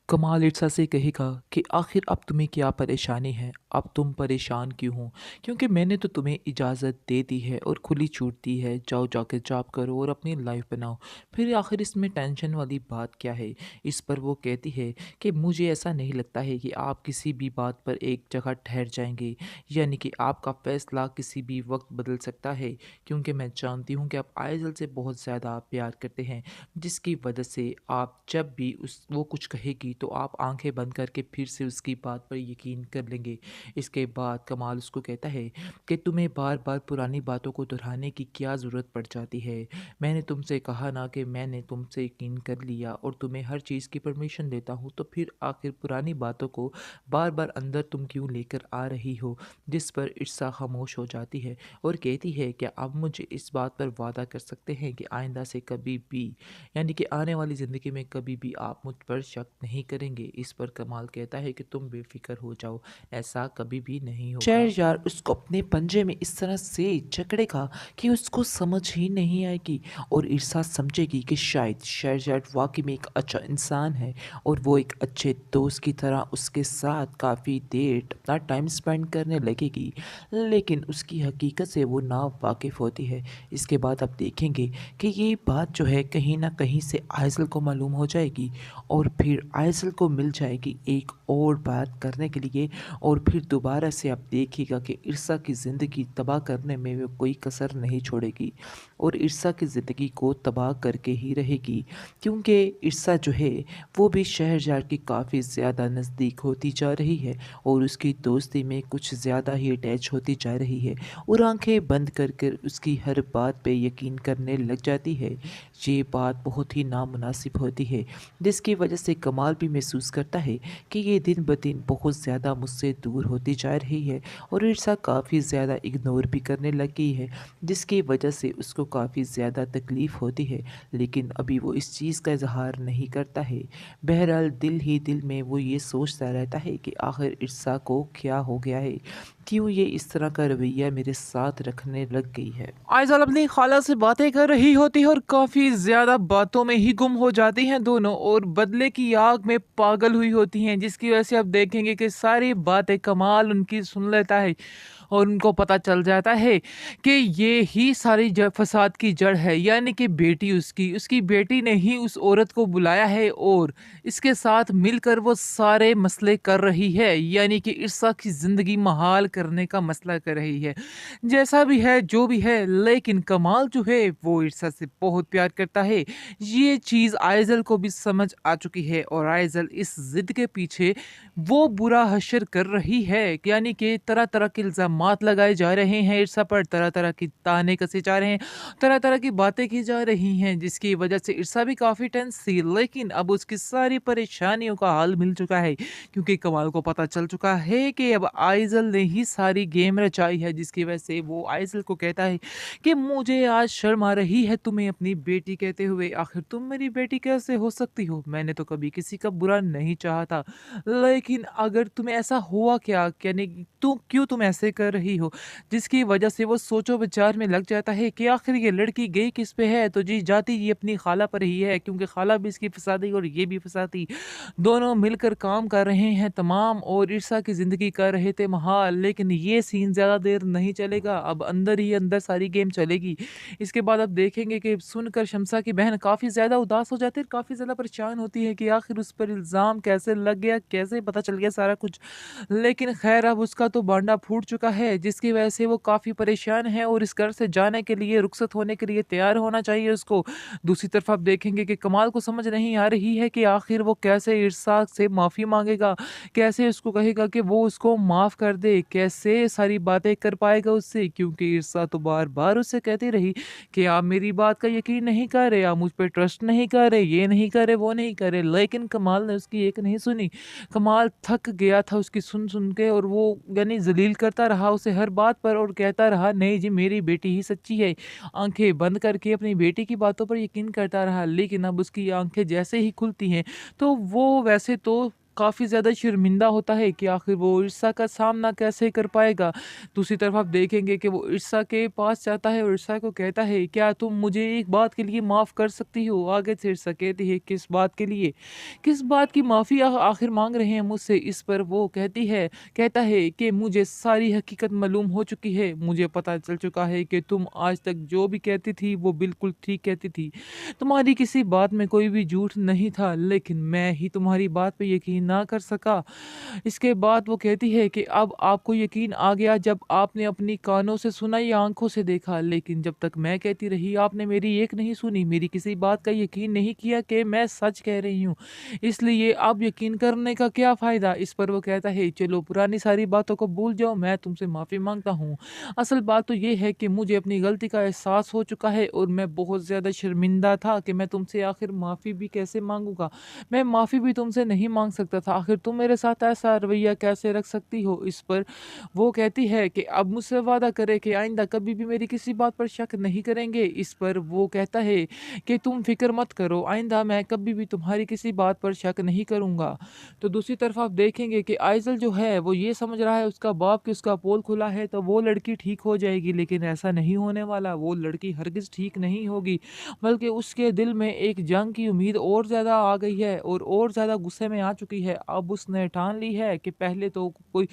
कमाल ईर्ष्या से कहेगा कि आखिर अब तुम्हें क्या परेशानी है? अब तुम परेशान क्यों हो? क्योंकि मैंने तो तुम्हें इजाज़त दे दी है और खुली छूट दी है, जाओ जाके जॉब करो और अपनी लाइफ बनाओ। फिर आखिर इसमें टेंशन वाली बात क्या है? इस पर वो कहती है कि मुझे ऐसा नहीं लगता है कि आप किसी भी बात पर एक जगह ठहर जाएंगे, यानी कि आपका फ़ैसला किसी भी वक्त बदल सकता है, क्योंकि मैं जानती हूँ कि आप आइज़ल से बहुत ज़्यादा प्यार करते हैं, जिसकी वजह से आप जब भी उस वो कुछ कहेगी तो आप आंखें बंद करके फिर से उसकी बात पर यकीन कर लेंगे। इसके बाद कमाल उसको कहता है कि तुम्हें बार बार पुरानी बातों को दोहराने की क्या ज़रूरत पड़ जाती है। मैंने तुमसे कहा ना कि मैंने तुमसे यकीन कर लिया और तुम्हें हर चीज़ की परमिशन देता हूँ, तो फिर आखिर पुरानी बातों को बार बार अंदर तुम क्यों लेकर आ रही हो? जिस पर ईर्षा खामोश हो जाती है और कहती है कि अब मुझे इस बात पर वादा कर सकते हैं कि आइंदा से कभी भी, यानी कि आने वाली ज़िंदगी में कभी भी आप मुझ पर शक नहीं करेंगे। इस पर कमाल कहता है कि तुम बेफ़िक्र हो जाओ, ऐसा कभी भी नहीं होगा। शहरयार उसको अपने पंजे में इस तरह से जकड़ेगा कि उसको समझ ही नहीं आएगी और ईर्षा समझेगी कि शायद शहरयार वाकई में एक अच्छा इंसान है और वो एक अच्छे दोस्त की तरह उसके साथ काफ़ी देर अपना टाइम स्पेंड करने लगेगी। लेकिन उसकी हकीकत से वो ना वाकिफ़ होती है। इसके बाद आप देखेंगे कि ये बात जो है कहीं न कहीं से आइज़ल को मालूम हो जाएगी और फिर आइज़ल को मिल जाएगी एक और बात करने के लिए, और फिर दोबारा से आप देखिएगा कि ईर्षा की ज़िंदगी तबाह करने में वो कोई कसर नहीं छोड़ेगी और ईर्षा की ज़िंदगी को तबाह करके ही रहेगी, क्योंकि ईर्षा जो है वो भी शहरयार की काफ़ी ज़्यादा नज़दीक होती जा रही है और उसकी दोस्ती में कुछ ज़्यादा ही अटैच होती जा रही है और आंखें बंद कर कर उसकी हर बात पे यकीन करने लग जाती है। ये बात बहुत ही नामुनासिब होती है, जिसकी वजह से कमाल भी महसूस करता है कि ये दिन ब दिन बहुत ज़्यादा मुझसे दूर होती जा रही है और ईर्षा काफ़ी ज़्यादा इग्नोर भी करने लगी है, जिसकी वजह से उसको काफ़ी ज़्यादा तकलीफ़ होती है, लेकिन अभी वो इस चीज़ का इजहार नहीं करता है। बहरहाल दिल ही दिल में वो ये सोचता रहता है कि आखिर ईर्षा को क्या हो गया है, क्यों ये इस तरह का रवैया मेरे साथ रखने लग गई है। आइज़ल अपनी खाला से बातें कर रही होती है और काफ़ी ज़्यादा बातों में ही गुम हो जाती हैं दोनों और बदले की आग में पागल हुई होती हैं, जिसकी वजह से आप देखेंगे कि सारी बातें कमाल उनकी सुन लेता है और उनको पता चल जाता है कि ये ही सारी फसाद की जड़ है, यानी कि बेटी उसकी बेटी ने ही उस औरत को बुलाया है और इसके साथ मिलकर वो सारे मसले कर रही है, यानी कि ईर्षा की ज़िंदगी महाल करने का मसला कर रही है। जैसा भी है, जो भी है, लेकिन कमाल जो है वो ईर्षा से बहुत प्यार करता है। ये चीज़ आइज़ल को भी समझ आ चुकी है और आइज़ल इस ज़िद के पीछे वो बुरा हश्र कर रही है, यानी कि तरह-तरह के इल्ज़ामात लगाए जा रहे हैं ईर्षा पर, तरह-तरह की ताने कसे जा रहे हैं, तरह-तरह की बातें की जा रही हैं, जिसकी वजह से ईर्षा भी काफ़ी टेंस थी। लेकिन अब उसकी सारी परेशानियों का हल मिल चुका है, क्योंकि कमाल को पता चल चुका है कि अब आइज़ल ने ही सारी गेम रचाई है, जिसकी वजह से वो आइज़ल को कहता है कि मुझे आज शर्म आ रही है तुम्हें अपनी बेटी कहते हुए। आखिर तुम मेरी बेटी कैसे हो सकती हो? मैंने तो कभी किसी का बुरा नहीं चाहा था। लेकिन अगर तुम्हें ऐसा हुआ क्या? यानी क्यों तुम ऐसे कर रही हो? जिसकी वजह से वो सोचो-विचार में लग जाता है कि आखिर ये लड़की गई किस पे है? तो जी जाती ये अपनी खाला पर ही है, क्योंकि खाला भी इसकी फसादी और ये भी फसादी। दोनों मिलकर काम कर रहे हैं तमाम और ईर्षा की ज़िंदगी कर रहे थे महाल। लेकिन ये सीन ज़्यादा देर नहीं चलेगा, अब अंदर ही अंदर सारी गेम चलेगी। इसके बाद आप देखेंगे कि सुनकर शम्सा की बहन काफ़ी ज़्यादा उदास हो जाती है, काफ़ी ज़्यादा परेशान होती है कि आखिर उस पर इल्ज़ाम कैसे लग गया, कैसे पता चल गया सारा कुछ। लेकिन ख़ैर अब उसका तो भांडा फूट चुका है, जिसकी वजह से वो काफ़ी परेशान है और इस घर से जाने के लिए, रुखसत होने के लिए तैयार होना चाहिए उसको। दूसरी तरफ आप देखेंगे कि कमाल को समझ नहीं आ रही है कि आखिर वो कैसे इरसाक से माफ़ी माँगेगा, कैसे उसको कहेगा कि वो उसको माफ़ कर दे, कैसे सारी बातें कर पाएगा उससे, क्योंकि इरसा तो बार-बार उससे कहती रही कि आप मेरी बात का यकीन नहीं कर रहे, आप मुझ पे ट्रस्ट नहीं कर रहे, ये नहीं कर रहे, वो नहीं कर रहे। लेकिन कमाल ने उसकी एक नहीं सुनी। कमाल थक गया था उसकी सुन-सुन के और वो यानी ज़लील करता रहा उसे हर बात पर और कहता रहा, नहीं जी मेरी बेटी ही सच्ची है। आँखें बंद करके अपनी बेटी की बातों पर यकीन करता रहा, लेकिन अब उसकी आँखें जैसे ही खुलती हैं, तो वो वैसे तो काफ़ी ज़्यादा शर्मिंदा होता है कि आखिर वो ईर्ष्या का सामना कैसे कर पाएगा। दूसरी तरफ आप देखेंगे कि वो ईर्ष्या के पास जाता है और ईर्ष्या को कहता है, क्या तुम मुझे एक बात के लिए माफ़ कर सकती हो? आगे से ईर्ष्या कहती है, किस बात के लिए? किस बात की माफ़ी आखिर माँग रहे हैं मुझसे? इस पर वो कहता है कि मुझे सारी हकीकत मालूम हो चुकी है। मुझे पता चल चुका है कि तुम आज तक जो भी कहती थी वो बिल्कुल ठीक कहती थी। तुम्हारी किसी बात में कोई भी झूठ नहीं था, लेकिन मैं ही तुम्हारी बात पे यकीन ना कर सका। इसके बाद वो कहती है कि अब आपको यकीन आ गया जब आपने अपनी कानों से सुना या आँखों से देखा, लेकिन जब तक मैं कहती रही आपने मेरी एक नहीं सुनी, मेरी किसी बात का यकीन नहीं किया कि मैं सच कह रही हूँ। इसलिए अब यकीन करने का क्या फ़ायदा? इस पर वो कहता है, चलो पुरानी सारी बातों को भूल जाओ, मैं तुमसे माफ़ी माँगता हूँ। असल बात तो ये है कि मुझे अपनी गलती का एहसास हो चुका है और मैं बहुत ज़्यादा शर्मिंदा था कि मैं तुमसे आखिर माफ़ी भी कैसे माँगूँगा? मैं माफ़ी भी तुमसे नहीं माँग सकता था। आखिर तुम मेरे साथ ऐसा रवैया कैसे रख सकती हो? इस पर वो कहती है कि अब मुझसे वादा करें कि आइंदा कभी भी मेरी किसी बात पर शक नहीं करेंगे। इस पर वो कहता है कि तुम फ़िक्र मत करो, आइंदा मैं कभी भी तुम्हारी किसी बात पर शक नहीं करूँगा। तो दूसरी तरफ आप देखेंगे कि आइज़ल जो है वो ये समझ रहा है उसका बाप कि उसका पोल खुला है तो वो लड़की ठीक हो जाएगी, लेकिन ऐसा नहीं होने वाला। वो लड़की हरगिज़ ठीक नहीं होगी, बल्कि उसके दिल में एक जंग की उम्मीद और ज़्यादा आ गई है और ज़्यादा गुस्से में आ चुकी है। अब उसने ठान ली है कि पहले तो कोई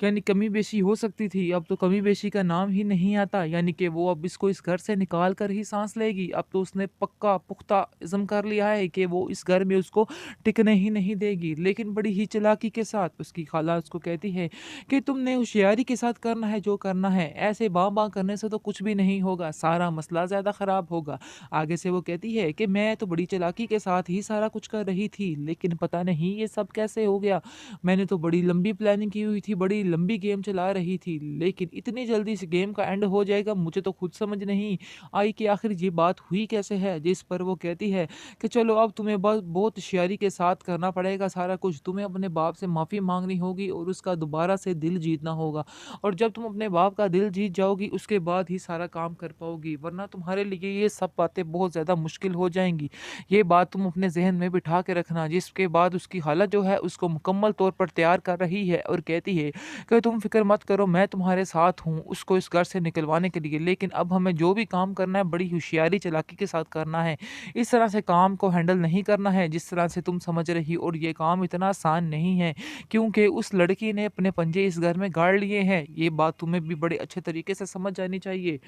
यानी कमी-बेशी हो सकती थी, अब तो कमी-बेशी का नाम ही नहीं आता, यानी कि वो अब इसको इस घर से निकाल कर ही साँस लेगी। अब तो उसने पक्का पुख्ता इज़्म कर लिया है कि वो इस घर में उसको टिकने ही नहीं देगी। लेकिन बड़ी ही चालाकी के साथ उसकी खाला उसको कहती है कि तुमने होशियारी के साथ करना है जो करना है, ऐसे बाँ-बाँ करने से तो कुछ भी नहीं होगा, सारा मसला ज़्यादा ख़राब होगा। आगे से वो कहती है कि मैं तो बड़ी चालाकी के साथ ही सारा कुछ कर रही थी, लेकिन पता नहीं ये सब कैसे हो गया। मैंने तो बड़ी लंबी प्लानिंग की हुई थी, बड़ी लंबी गेम चला रही थी, लेकिन इतनी जल्दी इस गेम का एंड हो जाएगा मुझे तो खुद समझ नहीं आई कि आखिर ये बात हुई कैसे है। जिस पर वो कहती है कि चलो अब तुम्हें बस बहुत होशियारी के साथ करना पड़ेगा सारा कुछ। तुम्हें अपने बाप से माफ़ी माँगनी होगी और उसका दोबारा से दिल जीतना होगा, और जब तुम अपने बाप का दिल जीत जाओगी उसके बाद ही सारा काम कर पाओगी, वरना तुम्हारे लिए ये सब बातें बहुत ज़्यादा मुश्किल हो जाएँगी। ये बात तुम अपने ज़हन में बिठा के रखना। जिसके बाद उसकी खाला जो है उसको मुकम्मल तौर पर तैयार कर रही है और कहती है कि तुम फ़िक्र मत करो, मैं तुम्हारे साथ हूँ उसको इस घर से निकलवाने के लिए, लेकिन अब हमें जो भी काम करना है बड़ी होशियारी चालाकी के साथ करना है। इस तरह से काम को हैंडल नहीं करना है जिस तरह से तुम समझ रही, और ये काम इतना आसान नहीं है क्योंकि उस लड़की ने अपने पंजे इस घर में गाड़ लिए हैं। ये बात तुम्हें भी बड़े अच्छे तरीके से समझ जानी चाहिए।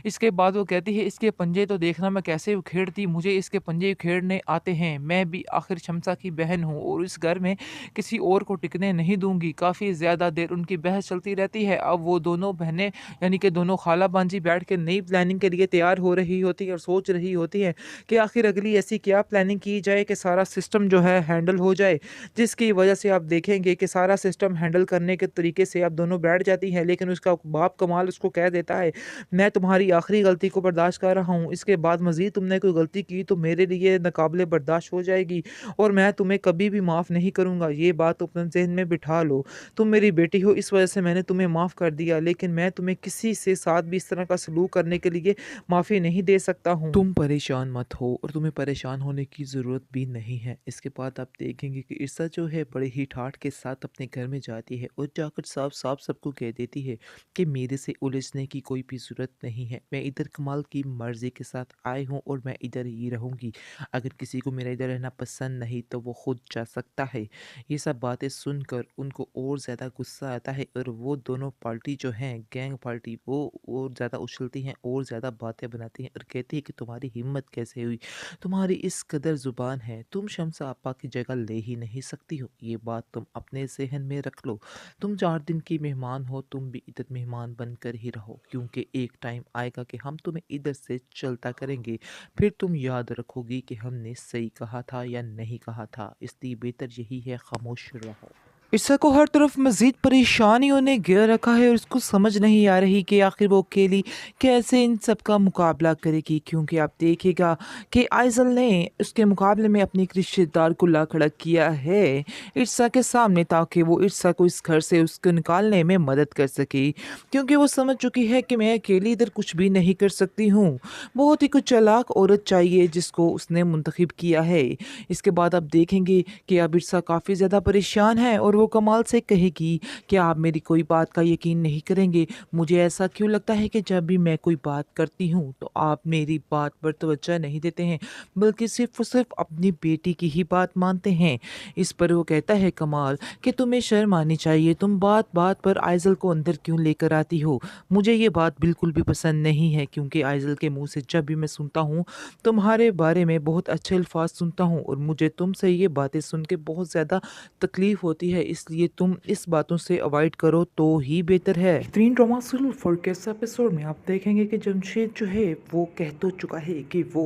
इसके बाद वो कहती है, इसके पंजे तो देखना मैं कैसे उखेड़ती, मुझे इसके पंजे उखेड़ने आते हैं। मैं भी आखिर शम्सा की बहन हूँ और इस घर में किसी और को टिकने नहीं दूंगी। काफ़ी ज़्यादा देर उनकी बहस चलती रहती है। अब वो दोनों बहनें यानी कि दोनों खाला बांजी बैठ के नई प्लानिंग के लिए तैयार हो रही होती है और सोच रही होती है कि आखिर अगली ऐसी क्या प्लानिंग की जाए कि सारा सिस्टम जो है हैंडल हो जाए, जिसकी वजह से आप देखेंगे कि सारा सिस्टम हैंडल करने के तरीके से आप दोनों बैठ जाती हैं, लेकिन उसका बाप कमाल उसको कह देता है, मैं तुम्हारी आखिरी गलती को बर्दाश्त कर रहा हूँ, इसके बाद मज़ीद तुमने कोई गलती की तो मेरे लिए नाकाबिले बर्दाश्त हो जाएगी और मैं तुम्हें कभी भी माफ़ नहीं करूँगा। ये बात अपने ज़हन में बिठा लो। तुम मेरी बेटी हो, इस वजह से मैंने तुम्हें माफ़ कर दिया, लेकिन मैं तुम्हें किसी से साथ भी इस तरह का सलूक करने के लिए माफ़ी नहीं दे सकता हूँ। तुम परेशान मत हो और तुम्हें परेशान होने की ज़रूरत भी नहीं है। इसके बाद आप देखेंगे कि ईर्षा जो है बड़े ही ठाठ के साथ अपने घर में जाती है और जाकर साफ-साफ सबको कह देती है कि मेरे से उलझने की कोई भी ज़रूरत नहीं है। मैं इधर कमाल की मर्ज़ी के साथ आई हूँ और मैं इधर ही रहूँगी। अगर किसी को मेरा इधर रहना पसंद नहीं तो वो खुद जा सकता है। ये सब बातें सुनकर उनको और ज़्यादा गुस्सा आता है और वो दोनों पार्टी जो हैं गैंग पार्टी वो और ज़्यादा उछलती हैं और ज़्यादा बातें बनाती हैं और कहती है कि तुम्हारी हिम्मत कैसे हुई? तुम्हारी इस कदर ज़ुबान है, तुम शम्सा आपा की जगह ले ही नहीं सकती हो। ये बात तुम अपने ज़हन में रख लो। तुम 4 दिन की मेहमान हो, तुम भी इधर मेहमान बनकर ही रहो, क्योंकि एक टाइम आएगा कि हम तुम्हें इधर से चलता करेंगे। फिर तुम याद रखोगी कि हमने सही कहा था या नहीं कहा था। इसलिए बेहतर यही है खामोश रहो। ईर्षा को हर तरफ मज़ीद परेशानियों ने घेर रखा है और उसको समझ नहीं आ रही कि आखिर वो अकेली कैसे इन सब का मुकाबला करेगी, क्योंकि आप देखिएगा कि आइज़ल ने उसके मुकाबले में अपने एक रिश्तेदार को ला खड़ा किया है ईर्षा के सामने, ताकि वो ईर्षा को इस घर से उसको निकालने में मदद कर सके, क्योंकि वो समझ चुकी है कि मैं अकेली इधर कुछ भी नहीं कर सकती हूँ। बहुत ही कुछ चालाक औरत चाहिए जिसको उसने मुंतखब किया है। इसके बाद आप देखेंगे कि अब ईर्षा काफ़ी ज़्यादा परेशान है और वो कमाल से कहेगी कि आप मेरी कोई बात का यकीन नहीं करेंगे। मुझे ऐसा क्यों लगता है कि जब भी मैं कोई बात करती हूँ तो आप मेरी बात पर तवज्जो नहीं देते हैं, बल्कि सिर्फ़ और सिर्फ़ अपनी बेटी की ही बात मानते हैं। इस पर वो कहता है कमाल कि तुम्हें शर्म आनी चाहिए, तुम बात-बात पर आइज़ल को अंदर क्यों लेकर आती हो? मुझे ये बात बिल्कुल भी पसंद नहीं है, क्योंकि आइज़ल के मुँह से जब भी मैं सुनता हूँ तुम्हारे बारे में बहुत अच्छे अल्फाज सुनता हूँ और मुझे तुमसे ये बातें सुन के बहुत ज़्यादा तकलीफ़ होती है, इसलिए तुम इस बातों से अवॉइड करो तो ही बेहतर है। बेहतरीन ड्रामा सीरियल फोरकेस्ट एपिसोड में आप देखेंगे कि जमशेद जो है वो कह तो चुका है कि वो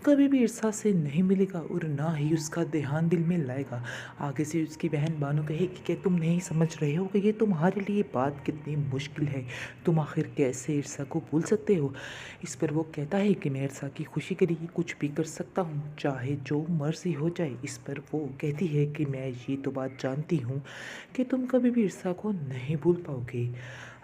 कभी भी ईर्षा से नहीं मिलेगा और ना ही उसका ध्यान दिल में लाएगा। आगे से उसकी बहन बानो कहेगी कि तुम नहीं समझ रहे हो कि ये तुम्हारे लिए बात कितनी मुश्किल है, तुम आखिर कैसे ईर्षा को भूल सकते हो। इस पर वो कहता है कि मैं ईर्षा की खुशी के लिए कुछ भी कर सकता हूँ, चाहे जो मर्जी हो जाए। इस पर वो कहती है कि मैं ये तो बात जानती हूँ कि तुम कभी भी ईर्षा को नहीं भूल पाओगे।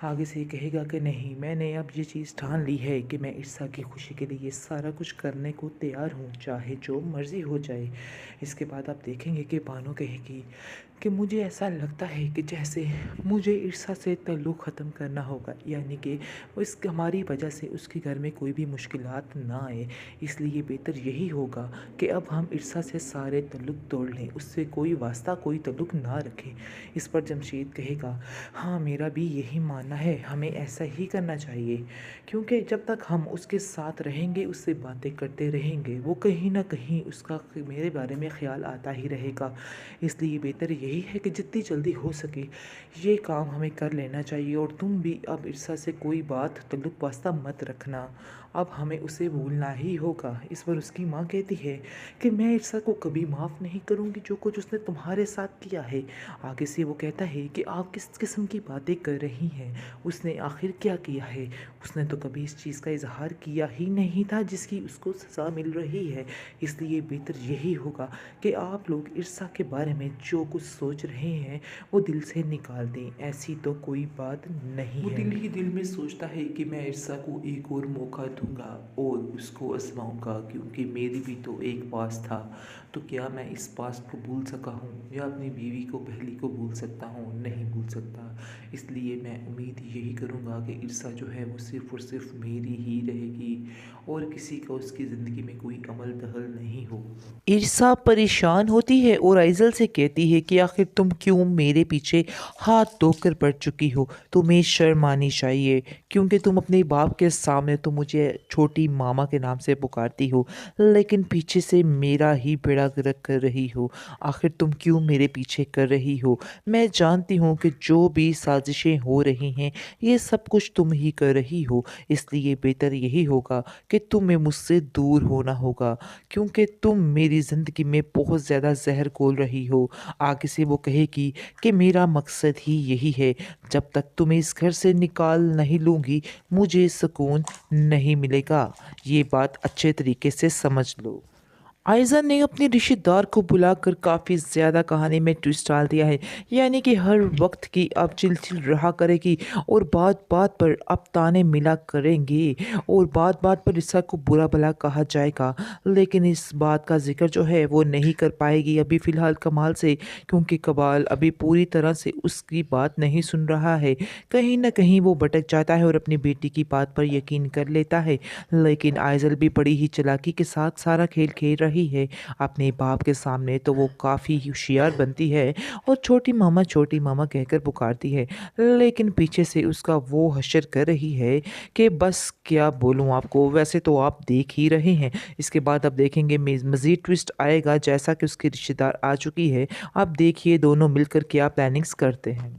आगे से कहेगा कि नहीं, मैंने अब ये चीज़ ठान ली है कि मैं ईर्षा की खुशी के लिए ये सारा कुछ करने को तैयार हूँ, चाहे जो मर्जी हो जाए। इसके बाद आप देखेंगे कि बानो कहेगी कि मुझे ऐसा लगता है कि जैसे मुझे ईर्षा से ताल्लुक़ ख़त्म करना होगा, यानी कि उस हमारी वजह से उसके घर में कोई भी मुश्किलात ना आए, इसलिए बेहतर यही होगा कि अब हम ईर्षा से सारे ताल्लुक़ तोड़ लें, उससे कोई वास्ता कोई ताल्लुक़ ना रखें। इस पर जमशेद कहेगा हाँ, मेरा भी यही मानना है, हमें ऐसा ही करना चाहिए, क्योंकि जब तक हम उसके साथ रहेंगे, उससे बातें करते रहेंगे, वो कहीं ना कहीं उसका मेरे बारे में ख्याल आता ही रहेगा। इसलिए बेहतर यही है कि जितनी जल्दी हो सके ये काम हमें कर लेना चाहिए, और तुम भी अब ईर्षा से कोई बात ताल्लुक़ वास्ता मत रखना, अब हमें उसे भूलना ही होगा। इस पर उसकी माँ कहती है कि मैं ईर्षा को कभी माफ़ नहीं करूँगी जो कुछ उसने तुम्हारे साथ किया है। आगे से वो कहता है कि आप किस किस्म की बातें कर रही हैं, उसने आखिर क्या किया है, उसने तो कभी इस चीज़ का इजहार किया ही नहीं था जिसकी उसको सज़ा मिल रही है। इसलिए बेहतर यही होगा कि आप लोग ईर्षा के बारे में जो कुछ सोच रहे हैं वो दिल से निकाल दें, ऐसी तो कोई बात नहीं है। वो दिल ही दिल में सोचता है कि मैं ईर्षा को एक और मौका दूंगा और उसको आजमाऊंगा, क्योंकि मेरी भी तो एक पास था, तो क्या मैं इस पास को भूल सका हूँ या अपनी बीवी को पहली को भूल सकता हूँ? नहीं भूल सकता। इसलिए मैं उम्मीद यही करूँगा कि ईर्षा जो है वो सिर्फ़ और सिर्फ मेरी ही रहेगी और किसी का उसकी ज़िंदगी में कोई अमल दखल नहीं हो। ईर्षा परेशान होती है और आइज़ल से कहती है कि आखिर तुम क्यों मेरे पीछे हाथ धोकर पड़ चुकी हो, तुम्हें शर्म आनी चाहिए, क्योंकि तुम अपने बाप के सामने तो मुझे छोटी मामा के नाम से पुकारती हो, लेकिन पीछे से मेरा ही बेड़ा गर्क कर रही हो। आखिर तुम क्यों मेरे पीछे कर रही हो? मैं जानती हूँ कि जो भी साजिशें हो रही हैं ये सब कुछ तुम ही कर रही हो, इसलिए बेहतर यही होगा कि तुम्हें मुझसे दूर होना होगा, क्योंकि तुम मेरी ज़िंदगी में बहुत ज़्यादा ज़हर घोल रही हो। आगे से वो कहेगी कि मेरा मकसद ही यही है, जब तक तुम्हें इस घर से निकाल नहीं लूँगी मुझे सुकून नहीं मिलेगा। ये बात अच्छे तरीके से समझ लो। आयज़ा ने अपने रिश्तेदार को बुलाकर काफ़ी ज़्यादा कहानी में ट्विस्ट डाल दिया है, यानी कि हर वक्त की अब चिल-चिल रहा करेगी और बात-बात पर अब ताने मिला करेंगी और बात-बात पर ईर्षा को बुरा-भला कहा जाएगा। लेकिन इस बात का ज़िक्र जो है वो नहीं कर पाएगी अभी फ़िलहाल कमाल से, क्योंकि कमाल अभी पूरी तरह से उसकी बात नहीं सुन रहा है। कहीं न कहीं वो भटक जाता है और अपनी बेटी की बात पर यकीन कर लेता है। लेकिन आइज़ल भी बड़ी ही चालाकी के साथ सारा खेल खेल रही है। अपने बाप के सामने तो वो काफ़ी होशियार बनती है और छोटी मामा कहकर पुकारती है, लेकिन पीछे से उसका वो हशर कर रही है कि बस क्या बोलूँ आपको, वैसे तो आप देख ही रहे हैं। इसके बाद अब देखेंगे मज़ीद ट्विस्ट आएगा, जैसा कि उसकी रिश्तेदार आ चुकी है। अब देखिए दोनों मिलकर क्या प्लानिंग्स करते हैं।